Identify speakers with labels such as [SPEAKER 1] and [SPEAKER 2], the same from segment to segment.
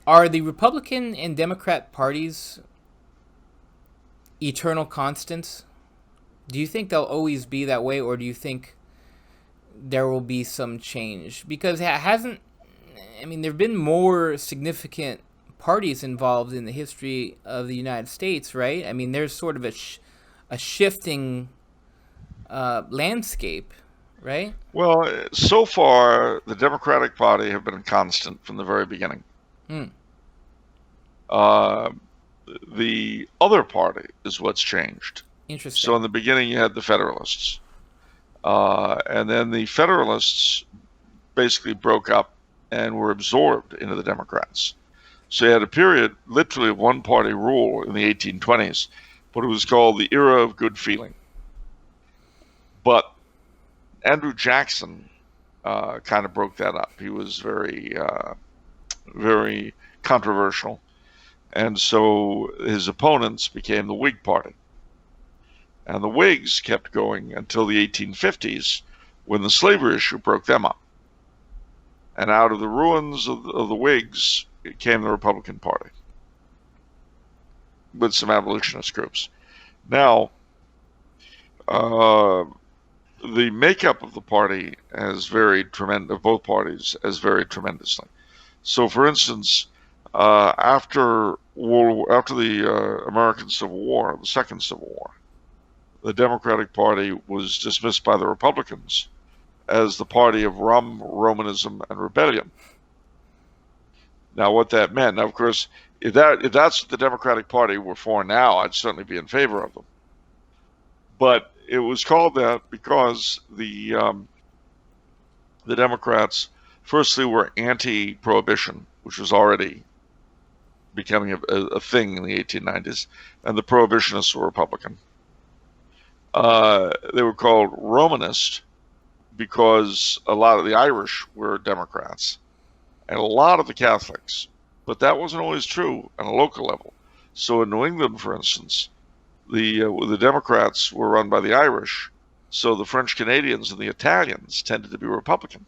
[SPEAKER 1] Are the Republican and Democrat parties eternal constants? Do you think they'll always be that way, or do you think there will be some change? Because it hasn't, I mean, there have been more significant parties involved in the history of the United States, right? I mean, there's sort of a shifting landscape, right?
[SPEAKER 2] Well, so far, the Democratic Party have been constant from the very beginning.
[SPEAKER 1] Hmm.
[SPEAKER 2] Uh, the other party is what's changed. So
[SPEAKER 1] Interesting.
[SPEAKER 2] in the beginning, you had the Federalists. And then the Federalists basically broke up and were absorbed into the Democrats. So you had a period, literally, of one party rule in the 1820s, but it was called the era of good feeling. But Andrew Jackson kind of broke that up. He was very controversial. And so his opponents became the Whig Party. And the Whigs kept going until the 1850s, when the slavery issue broke them up. And out of the ruins of the Whigs came the Republican Party with some abolitionist groups. Now, the makeup of the party has varied of both parties has varied tremendously. So, for instance, after the American Civil War, the Second Civil War, the Democratic Party was dismissed by the Republicans as the party of rum, Romanism, and rebellion. Now, what that meant, now, of course, if that's what the Democratic Party were for now, I'd certainly be in favor of them. But it was called that because the Democrats, firstly, were anti-prohibition, which was already becoming a thing in the 1890s, and the prohibitionists were Republican. They were called Romanist because a lot of the Irish were Democrats and a lot of the Catholics, but that wasn't always true on a local level. So in New England, for instance, the Democrats were run by the Irish, so the French Canadians and the Italians tended to be Republican.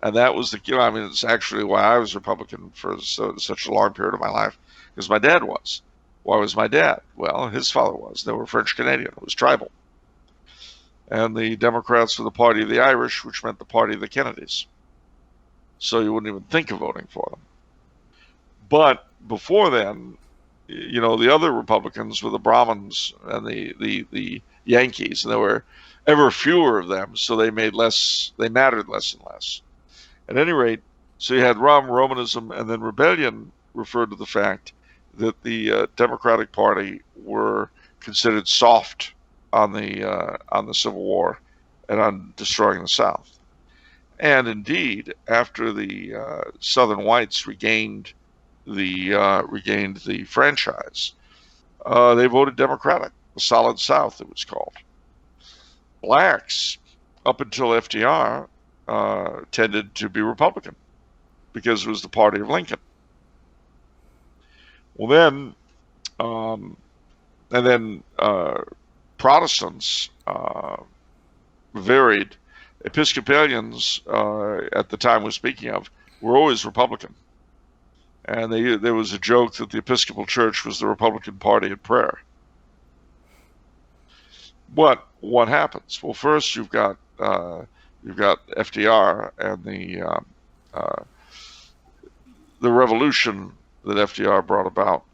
[SPEAKER 2] And that was I mean, it's actually why I was Republican for such a long period of my life, because my dad was. Why was my dad? Well, his father was. They were French Canadian. It was tribal. And the Democrats were the party of the Irish, which meant the party of the Kennedys. So you wouldn't even think of voting for them. But before then, the other Republicans were the Brahmins and the Yankees, and there were ever fewer of them, so they mattered less and less. At any rate, so you had Romanism, and then rebellion referred to the fact that the Democratic Party were considered soft on the Civil War and on destroying the South. And indeed, after the Southern whites regained the franchise, they voted Democratic. The Solid South, it was called. Blacks, up until FDR, tended to be Republican because it was the party of Lincoln. Well, then Protestants varied. Episcopalians, at the time we're speaking of, were always Republican. And there was a joke that the Episcopal Church was the Republican Party at prayer. But what happens? Well, first you've got FDR and the revolution that FDR brought about.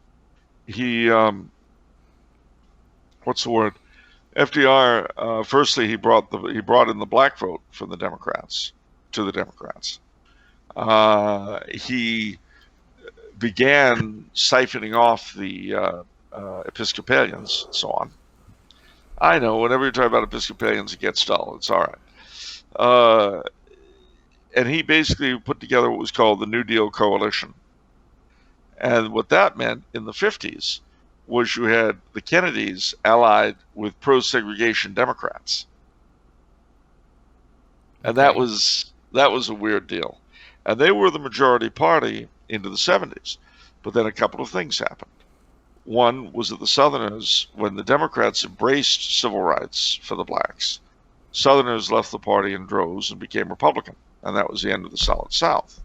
[SPEAKER 2] He what's the word? FDR firstly he brought in the black vote from the Democrats to the Democrats. He began siphoning off the Episcopalians and so on. I know, whenever you talk about Episcopalians, it gets dull. It's all right. And he basically put together what was called the New Deal Coalition. And what that meant in the 50s was you had the Kennedys allied with pro-segregation Democrats. And
[SPEAKER 1] Okay.
[SPEAKER 2] that was a weird deal. And they were the majority party into the 70s. But then a couple of things happened. One was that the Southerners, when the Democrats embraced civil rights for the blacks, Southerners left the party in droves and became Republican. And that was the end of the Solid South.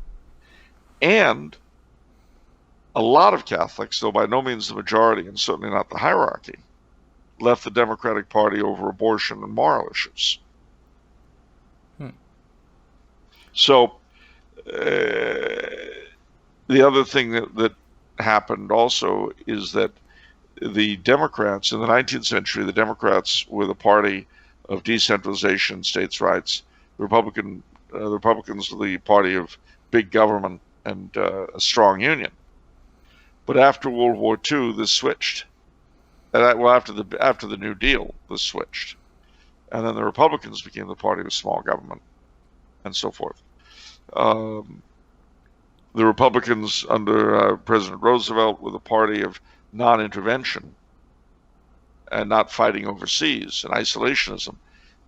[SPEAKER 2] And a lot of Catholics, though by no means the majority and certainly not the hierarchy, left the Democratic Party over abortion and moral issues. So the other thing that happened also is that the Democrats in the 19th century, the Democrats were the party of decentralization, states' rights. The Republicans were the party of big government and a strong union. But after World War II, this switched. After the New Deal, this switched, and then the Republicans became the party of small government, and so forth. The Republicans under President Roosevelt were the party of non-intervention and not fighting overseas and isolationism,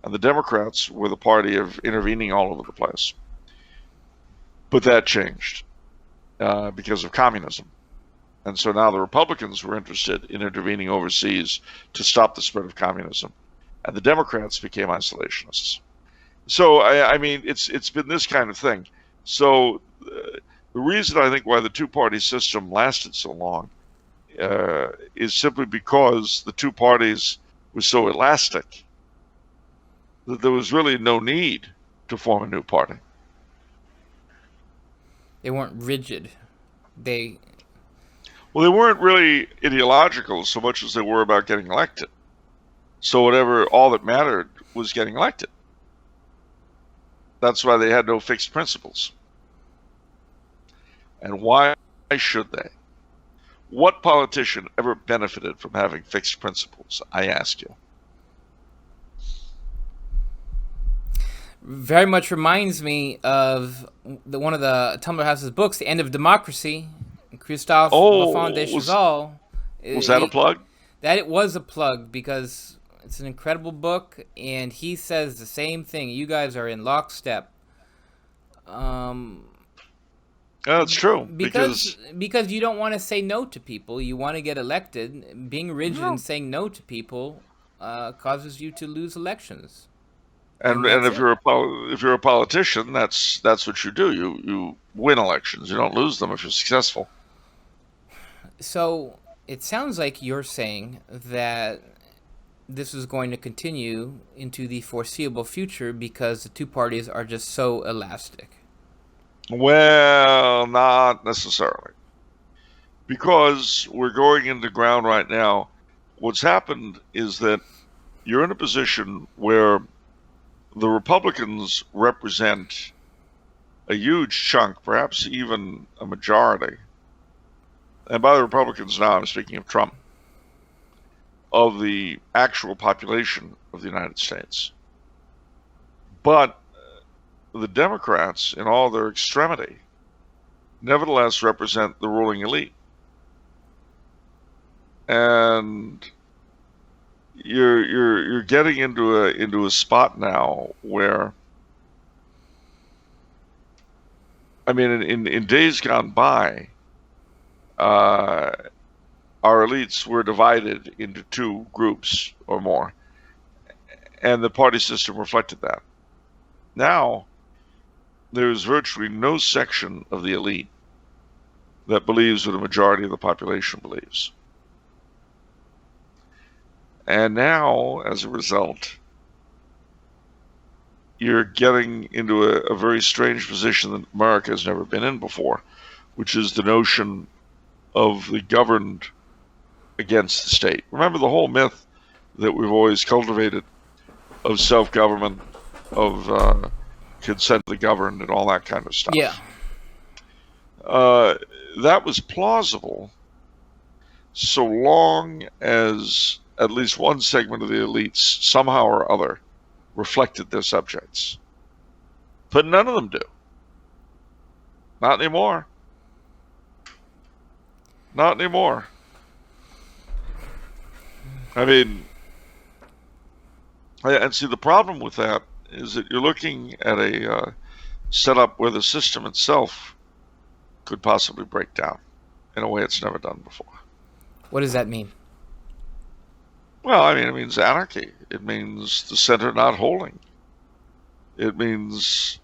[SPEAKER 2] and the Democrats were the party of intervening all over the place. But that changed because of communism. And so now the Republicans were interested in intervening overseas to stop the spread of communism, and the Democrats became isolationists. So I mean, it's been this kind of thing. So the reason I think why the two-party system lasted so long is simply because the two parties were so elastic that there was really no need to form a new party.
[SPEAKER 1] They weren't rigid.
[SPEAKER 2] Well, they weren't really ideological so much as they were about getting elected. So all that mattered was getting elected. That's why they had no fixed principles. And why should they? What politician ever benefited from having fixed principles, I ask you?
[SPEAKER 1] Very much reminds me of one of the Tumblr House's books, The End of Democracy. Christophe Lafond de Chazal.
[SPEAKER 2] Was that a plug?
[SPEAKER 1] That it was a plug because it's an incredible book, and he says the same thing. You guys are in lockstep.
[SPEAKER 2] That's true.
[SPEAKER 1] Because you don't want to say no to people. You want to get elected. Being rigid and saying no to people causes you to lose elections.
[SPEAKER 2] And if you're a politician, that's what you do. You win elections. You don't lose them if you're successful.
[SPEAKER 1] So it sounds like you're saying that this is going to continue into the foreseeable future because the two parties are just so elastic.
[SPEAKER 2] Well, not necessarily. Because we're going into ground right now. What's happened is that you're in a position where the Republicans represent a huge chunk, perhaps even a majority, and by the Republicans now I'm speaking of Trump, of the actual population of the United States. But the Democrats, in all their extremity, nevertheless represent the ruling elite. And you're getting into a spot now where, I mean, in days gone by, our elites were divided into two groups or more, and the party system reflected that. Now, there is virtually no section of the elite that believes what a majority of the population believes. And now, as a result, you're getting into a very strange position that America has never been in before, which is the notion of the governed against the state. Remember the whole myth that we've always cultivated of self-government, of consent of the governed, and all that kind of stuff.
[SPEAKER 1] Yeah.
[SPEAKER 2] That was plausible so long as at least one segment of the elites somehow or other reflected their subjects. But none of them do. Not anymore. Not anymore. I mean, and see, the problem with that is that you're looking at a setup where the system itself could possibly break down in a way it's never done before.
[SPEAKER 1] What does that mean?
[SPEAKER 2] Well, I mean, it means anarchy. It means the center not holding. It means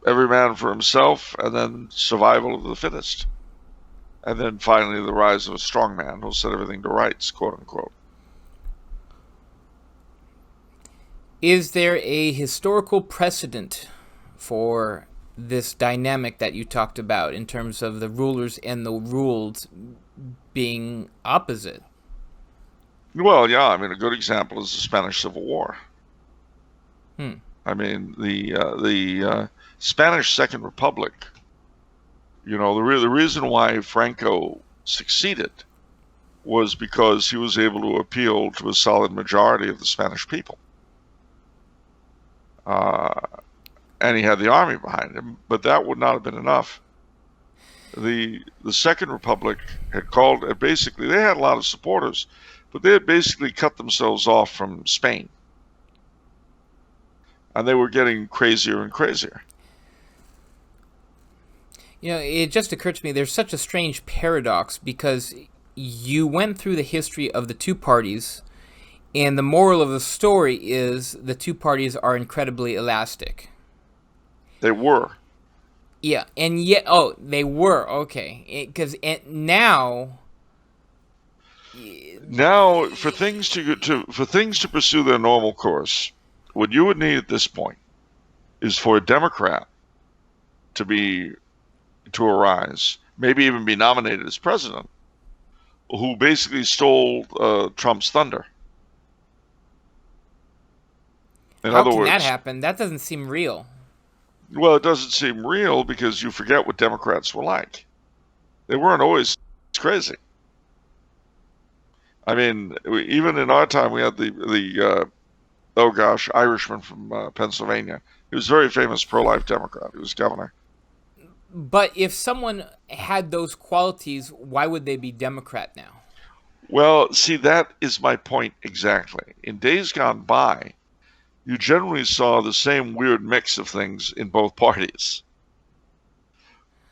[SPEAKER 2] every man for himself, and then survival of the fittest. And then finally the rise of a strong man who'll set everything to rights, quote unquote.
[SPEAKER 1] Is there a historical precedent for this dynamic that you talked about in terms of the rulers and the ruled being opposite?
[SPEAKER 2] Well, yeah, I mean, a good example is the Spanish Civil War.
[SPEAKER 1] Hmm.
[SPEAKER 2] I mean, the Spanish Second Republic. You know, the reason why Franco succeeded was because he was able to appeal to a solid majority of the Spanish people. And he had the army behind him, but that would not have been enough. The Second Republic had basically, they had a lot of supporters, but they had basically cut themselves off from Spain. And they were getting crazier and crazier.
[SPEAKER 1] You know, it just occurred to me there's such a strange paradox because you went through the history of the two parties, and the moral of the story is the two parties are incredibly elastic.
[SPEAKER 2] They were.
[SPEAKER 1] Yeah, and yet, oh, they were, okay. Because now.
[SPEAKER 2] Now, for things to pursue their normal course, what you would need at this point is for a Democrat to arise, maybe even be nominated as president, who basically stole Trump's thunder. In
[SPEAKER 1] How
[SPEAKER 2] other
[SPEAKER 1] can that
[SPEAKER 2] words,
[SPEAKER 1] happen? That doesn't seem real.
[SPEAKER 2] well, it doesn't seem real because you forget what Democrats were like. They weren't always crazy. I mean, even in our time, we had the Irishman from Pennsylvania. He was a very famous pro-life Democrat. He was governor.
[SPEAKER 1] But if someone had those qualities, why would they be Democrat now?
[SPEAKER 2] Well, see, that is my point exactly. In days gone by, you generally saw the same weird mix of things in both parties.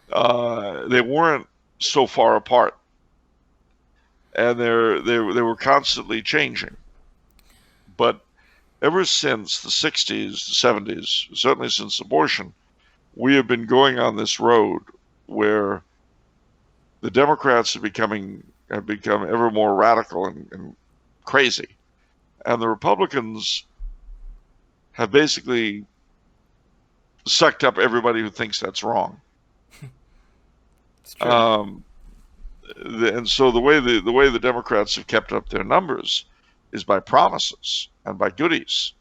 [SPEAKER 2] They weren't so far apart, and they were constantly changing. But ever since the 60s, the 70s, certainly since abortion, we have been going on this road where the Democrats have become ever more radical and crazy, and the Republicans have basically sucked up everybody who thinks that's wrong.
[SPEAKER 1] It's true.
[SPEAKER 2] And so the way the Democrats have kept up their numbers is by promises and by goodies.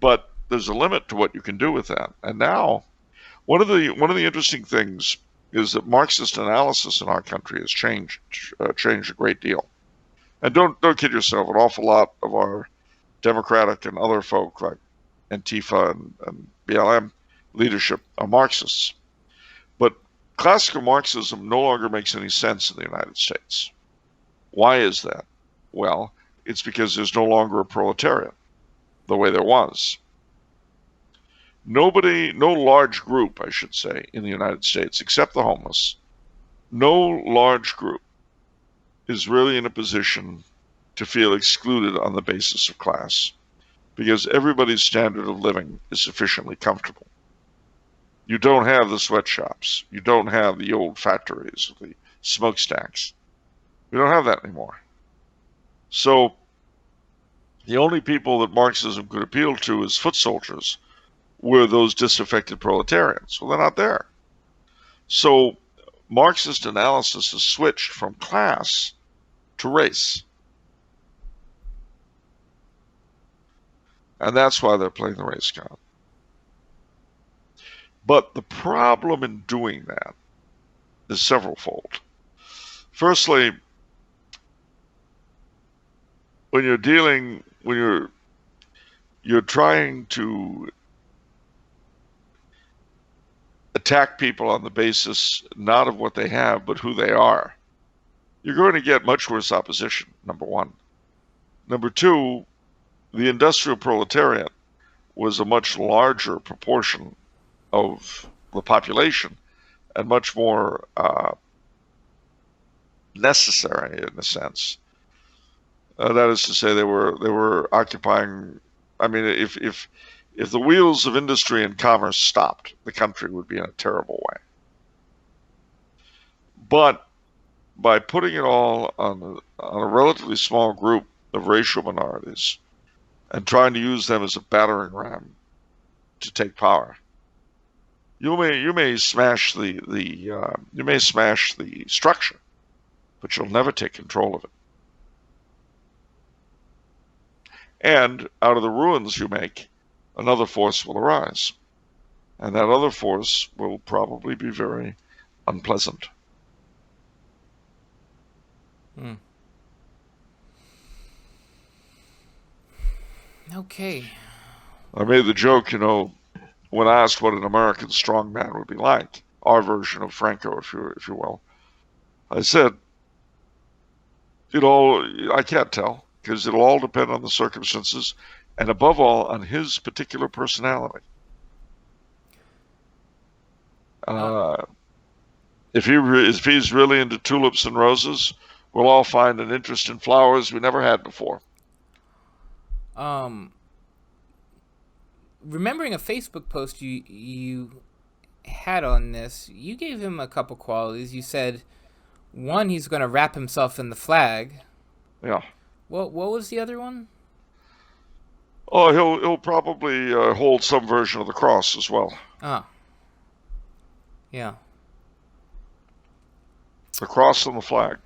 [SPEAKER 2] But there's a limit to what you can do with that. And now, one of the interesting things is that Marxist analysis in our country has changed a great deal. And don't kid yourself, an awful lot of our Democratic and other folk like Antifa and BLM leadership are Marxists. But classical Marxism no longer makes any sense in the United States. Why is that? Well, it's because there's no longer a proletariat the way there was. No large group, I should say, in the United States, except the homeless, no large group is really in a position to feel excluded on the basis of class, because everybody's standard of living is sufficiently comfortable. You don't have the sweatshops. You don't have the old factories, the smokestacks. We don't have that anymore. So the only people that Marxism could appeal to as foot soldiers were those disaffected proletarians. Well, they're not there. So Marxist analysis has switched from class to race. And that's why they're playing the race card. But the problem in doing that is severalfold. Firstly, when you're trying to attack people on the basis not of what they have, but who they are, you're going to get much worse opposition, number one. Number two, the industrial proletariat was a much larger proportion of the population and much more necessary in a sense. That is to say, they were occupying. I mean, if If the wheels of industry and commerce stopped, the country would be in a terrible way. But by putting it all on a relatively small group of racial minorities and trying to use them as a battering ram to take power, you may smash the structure, but you'll never take control of it. And out of the ruins you make, another force will arise, and that other force will probably be very unpleasant.
[SPEAKER 1] Okay.
[SPEAKER 2] I made the joke, when asked what an American strongman would be like, our version of Franco, if you will. I said, I can't tell, because it'll all depend on the circumstances, and above all, on his particular personality. If he's really into tulips and roses, we'll all find an interest in flowers we never had before.
[SPEAKER 1] Remembering a Facebook post you had on this, you gave him a couple qualities. You said, one, he's going to wrap himself in the flag.
[SPEAKER 2] Yeah.
[SPEAKER 1] What was the other one?
[SPEAKER 2] Oh, he'll probably hold some version of the cross as well.
[SPEAKER 1] Ah. Yeah.
[SPEAKER 2] The cross and the flag.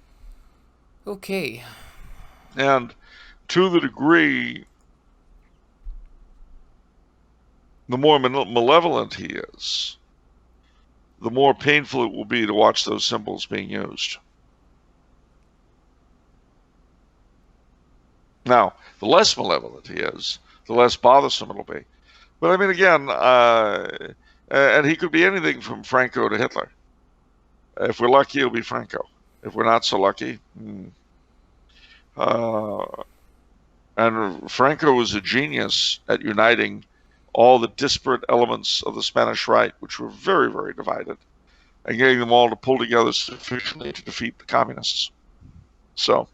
[SPEAKER 1] Okay.
[SPEAKER 2] And to the degree, the more malevolent he is, the more painful it will be to watch those symbols being used. Now, the less malevolent he is, the less bothersome it'll be. But I mean, again, and he could be anything from Franco to Hitler. If we're lucky, it'll be Franco. If we're not so lucky, and Franco was a genius at uniting all the disparate elements of the Spanish right, which were very, very divided, and getting them all to pull together sufficiently to defeat the communists. So